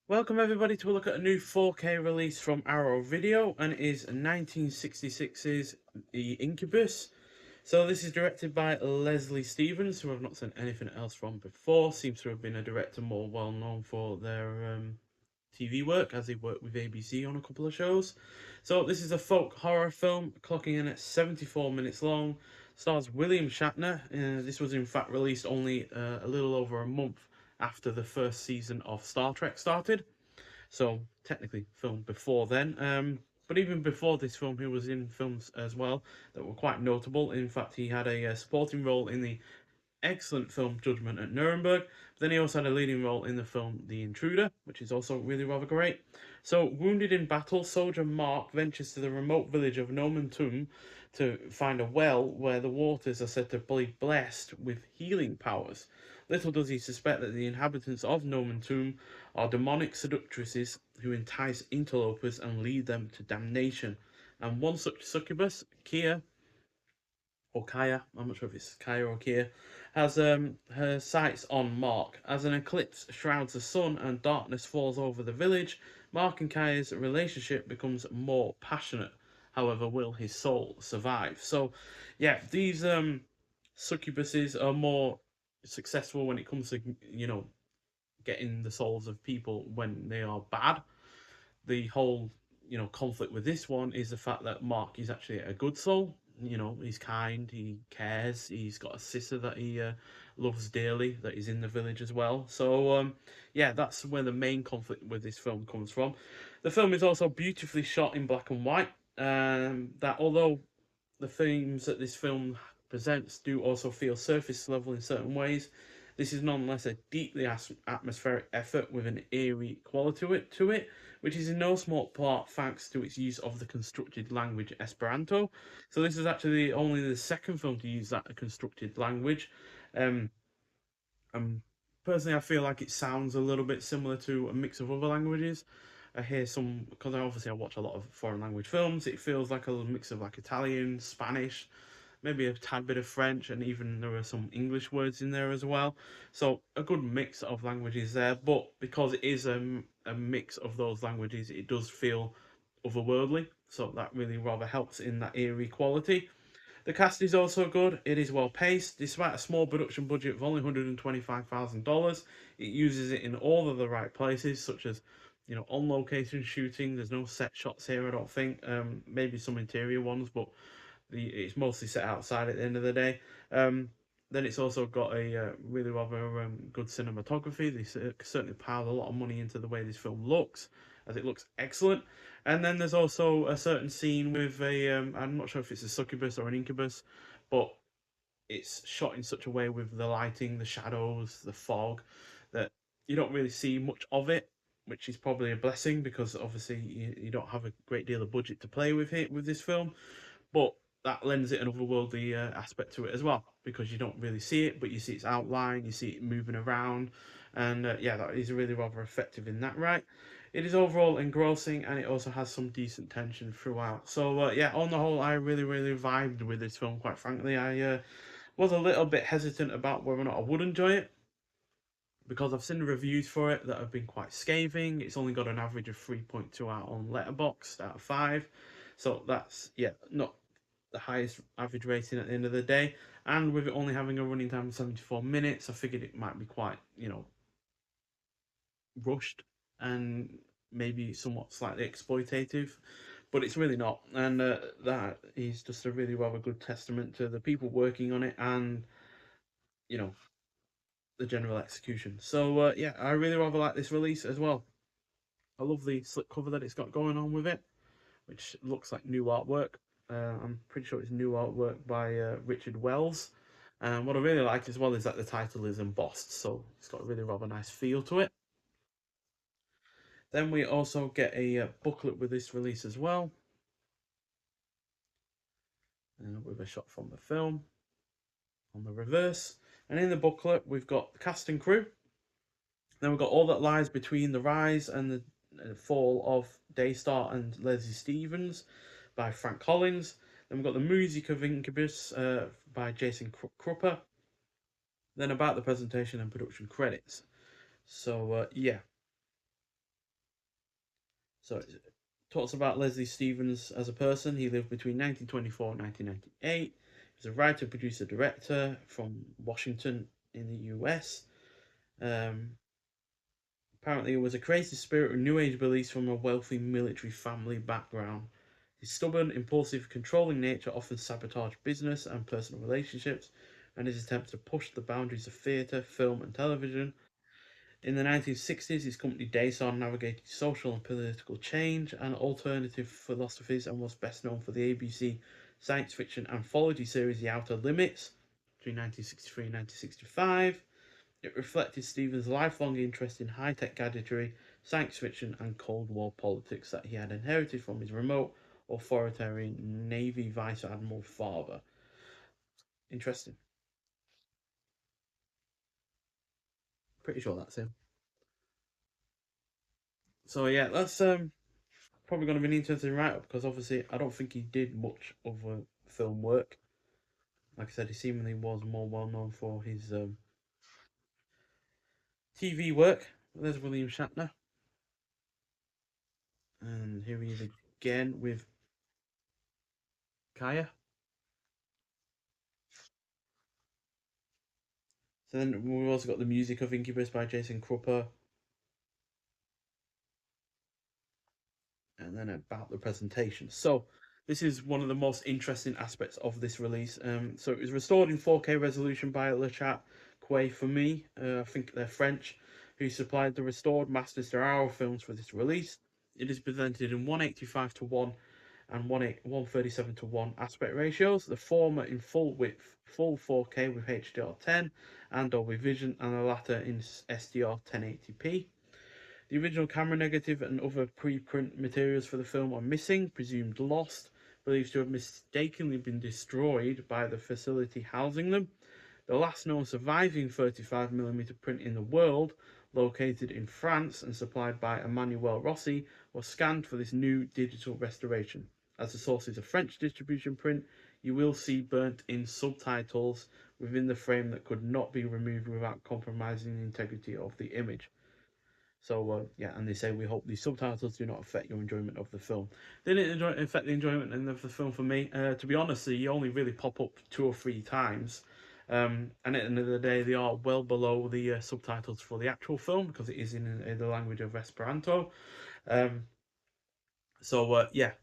Welcome everybody to a look at a new 4K release from Arrow Video, and it is 1966's The Incubus. So this is directed by Leslie Stevens, who I've not seen anything else from before. Seems to have been a director more well known for their TV work, as they worked with ABC on a couple of shows. So this is a folk horror film, clocking in at 74 minutes long. Stars William Shatner. This was in fact released only a little over a month after the first season of Star Trek started. So technically filmed before then. But even before this film, he was in films as well that were quite notable. In fact, he had a supporting role in the excellent film Judgment at Nuremberg. But then he also had a leading role in the film The Intruder, which is also really rather great. So, wounded in battle, soldier Mark ventures to the remote village of Nomentum to find a well where the waters are said to be blessed with healing powers. Little does he suspect that the inhabitants of Nomentum are demonic seductresses who entice interlopers and lead them to damnation. And one such succubus, Kia, or Kaya, I'm not sure if it's Kaya or Kia, has her sights on Mark. As an eclipse shrouds the sun and darkness falls over the village, Mark and Kaya's relationship becomes more passionate. However, will his soul survive? So, yeah, these succubuses are more successful when it comes to getting the souls of people when they are bad. The whole conflict with this one is the fact that Mark is actually a good soul. He's kind, he cares, he's got a sister that he loves dearly that is in the village as well. So yeah, that's where the main conflict with this film comes from. The film is also beautifully shot in black and white. That although the themes that this film presents do also feel surface level in certain ways, this is nonetheless a deeply atmospheric effort with an eerie quality to it, which is in no small part thanks to its use of the constructed language Esperanto. So this is actually only the second film to use that constructed language. Um, and personally, I feel like it sounds a little bit similar to a mix of other languages. I hear some because obviously I watch a lot of foreign language films. It feels like a mix of like Italian, Spanish, maybe a tad bit of French, and even there are some English words in there as well. So a good mix of languages there. But because it is a mix of those languages, it does feel otherworldly. So that really rather helps in that eerie quality. The cast is also good. It is well paced. Despite a small production budget of only $125,000, it uses it in all of the right places, such as on location shooting. There's no set shots here, I don't think. Maybe some interior ones, but it's mostly set outside at the end of the day. Then it's also got a really rather good cinematography. They certainly piled a lot of money into the way this film looks, as it looks excellent. And then there's also a certain scene with a I'm not sure if it's a succubus or an incubus, but it's shot in such a way with the lighting, the shadows, the fog, that you don't really see much of it, which is probably a blessing because obviously you don't have a great deal of budget to play with it with this film. But that lends it an otherworldly aspect to it as well because you don't really see it, but you see its outline, you see it moving around, and yeah, that is really rather effective in that right. It is overall engrossing and it also has some decent tension throughout. So yeah, on the whole, I really vibed with this film. Quite frankly, I was a little bit hesitant about whether or not I would enjoy it because I've seen the reviews for it that have been quite scathing. It's only got an average of 3.2 out on Letterboxd out of 5. So that's, yeah, not the highest average rating at the end of the day. And with it only having a running time of 74 minutes, I figured it might be quite, rushed and maybe somewhat slightly exploitative. But it's really not. And that is just a really rather good testament to the people working on it and, you know, the general execution. So yeah, I really rather like this release as well. I love the slip cover that it's got going on with it, which looks like new artwork. I'm pretty sure it's new artwork by Richard Wells. And what I really like as well is that the title is embossed, so it's got a really rather nice feel to it. Then we also get a booklet with this release as well, with a shot from the film on the reverse. And in the booklet, we've got the cast and crew. Then we've got All That Lies Between the Rise and the Fall of Daystar and Leslie Stevens by Frank Collins. Then we've got the music of Incubus by Jason Krupper. Then about the presentation and production credits. So yeah, So it talks about Leslie Stevens as a person. He lived between 1924 and 1998. He was a writer, producer, director from Washington in the US. Um, Apparently, he was a creative spirit with New Age beliefs from a wealthy military family background. His stubborn, impulsive, controlling nature often sabotaged business and personal relationships, and his attempts to push the boundaries of theatre, film, and television. In the 1960s, his company Dayson navigated social and political change and alternative philosophies and was best known for the ABC science fiction anthology series The Outer Limits between 1963 and 1965. It reflected Stevens' lifelong interest in high-tech gadgetry, science fiction, and Cold War politics that he had inherited from his remote, authoritarian Navy Vice Admiral father. Interesting. Pretty sure that's him. So yeah, that's probably going to be an interesting write-up because obviously I don't think he did much other film work. Like I said, he seemingly was more well known for his TV work. There's William Shatner, and here he is again with Kaya. So then we've also got the music of Incubus by Jason Krupper, and then about the presentation. So this is one of the most interesting aspects of this release. So it was restored in 4K resolution by Le Chat Quay for me. I think they're French, who supplied the restored masters to Arrow Films for this release. It is presented in 185 to 1 and 137 to 1 aspect ratios, the former in full width, full 4K with HDR10 and Dolby Vision, and the latter in SDR 1080p. The original camera negative and other preprint materials for the film are missing, presumed lost, believed to have mistakenly been destroyed by the facility housing them. The last known surviving 35mm print in the world, located in France and supplied by Emmanuel Rossi, was scanned for this new digital restoration. As the source is a French distribution print, you will see burnt in subtitles within the frame that could not be removed without compromising the integrity of the image. So yeah, and they say we hope these subtitles do not affect your enjoyment of the film. They didn't affect the enjoyment of the film for me. To be honest, they only really pop up 2 or 3 times, and at the end of the day, they are well below the subtitles for the actual film because it is in the language of Esperanto. Um, so yeah,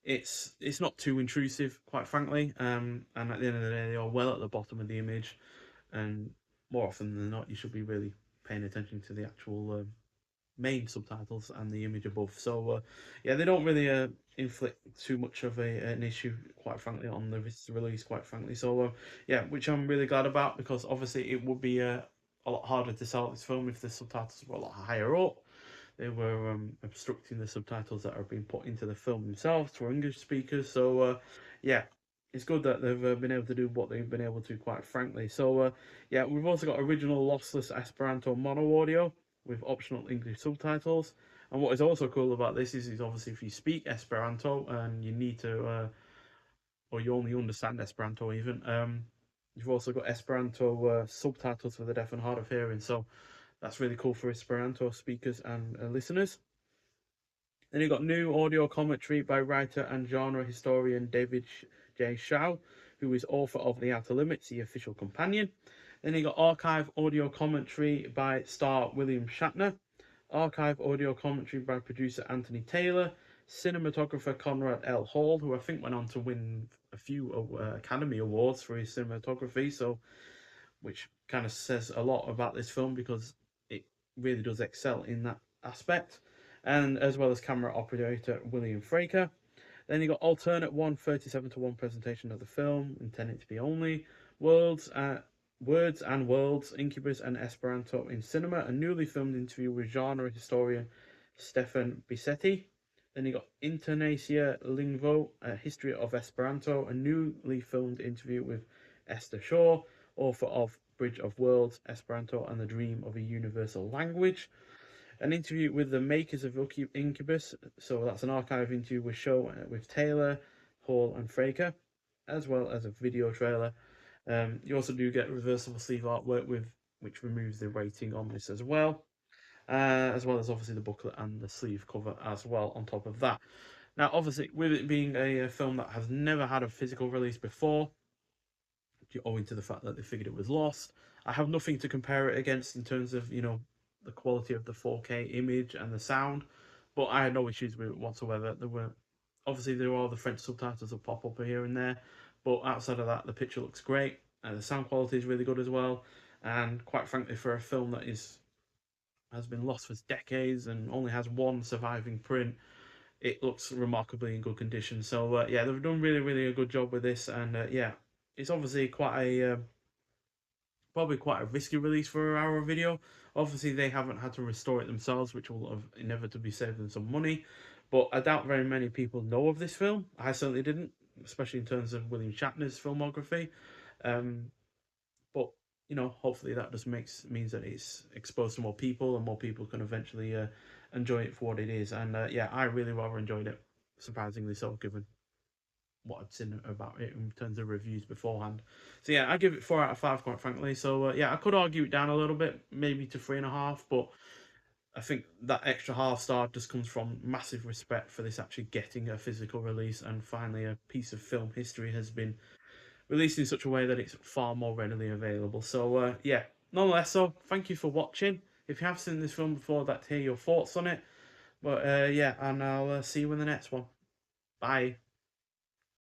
it's not too intrusive, quite frankly. And at the end of the day, they are well at the bottom of the image, and more often than not, you should be really paying attention to the actual main subtitles and the image above. So yeah, they don't really inflict too much of an issue, quite frankly, on the release. Quite frankly, so yeah, which I'm really glad about because obviously it would be a lot harder to sell this film if the subtitles were a lot higher up. They were obstructing the subtitles that are being put into the film themselves for English speakers. So yeah, it's good that they've been able to do what they've been able to, quite frankly. So yeah, we've also got original lossless Esperanto mono audio with optional English subtitles. And what is also cool about this is obviously if you speak Esperanto and you need to, or you only understand Esperanto even, you've also got Esperanto subtitles for the deaf and hard of hearing. So that's really cool for Esperanto speakers and listeners. Then you've got new audio commentary by writer and genre historian David J. Shaw, who is author of The Outer Limits, the official companion. Then you got archive audio commentary by star William Shatner, archive audio commentary by producer Anthony Taylor, cinematographer Conrad L. Hall, who I think went on to win a few Academy Awards for his cinematography, so which kind of says a lot about this film because it really does excel in that aspect. And as well as camera operator William Fraker. Then you got alternate 137 to 1 presentation of the film, intended to be only worlds, words and worlds, Incubus and Esperanto in cinema, a newly filmed interview with genre historian Stefan Bisetti. Then you got Internacia Lingvo, a history of Esperanto, a newly filmed interview with Esther Shaw, author of Bridge of Worlds, Esperanto and the Dream of a Universal Language. An interview with the makers of Incubus, so that's an archive interview with Shaw, with Taylor, Hall and Fraker, as well as a video trailer. You also do get reversible sleeve artwork with which removes the rating on this as well. as well as obviously the booklet and the sleeve cover as well on top of that. Now, obviously, with it being a film that has never had a physical release before, owing to the fact that they figured it was lost, I have nothing to compare it against in terms of, the quality of the 4K image and the sound, but I had no issues with it whatsoever. There were all the French subtitles that pop up here and there, but outside of that, the picture looks great, and the sound quality is really good as well. And quite frankly, for a film that has been lost for decades and only has one surviving print, it looks remarkably in good condition. So yeah, they've done really, really a good job with this, and yeah, it's obviously probably quite a risky release for our video. Obviously, they haven't had to restore it themselves, which will have inevitably saved them some money. But I doubt very many people know of this film. I certainly didn't, especially in terms of William Shatner's filmography. Um, but hopefully that just means that it's exposed to more people, and more people can eventually enjoy it for what it is. And yeah, I really rather enjoyed it, surprisingly so, given what I'd seen about it in terms of reviews beforehand. So yeah, I give it 4 out of 5, quite frankly. So yeah, I could argue it down a little bit, maybe to 3.5, but I think that extra half star just comes from massive respect for this actually getting a physical release, and finally a piece of film history has been released in such a way that it's far more readily available. So yeah, nonetheless, so thank you for watching. If you have seen this film before, I'd like to hear your thoughts on it. But yeah, and I'll see you in the next one. Bye.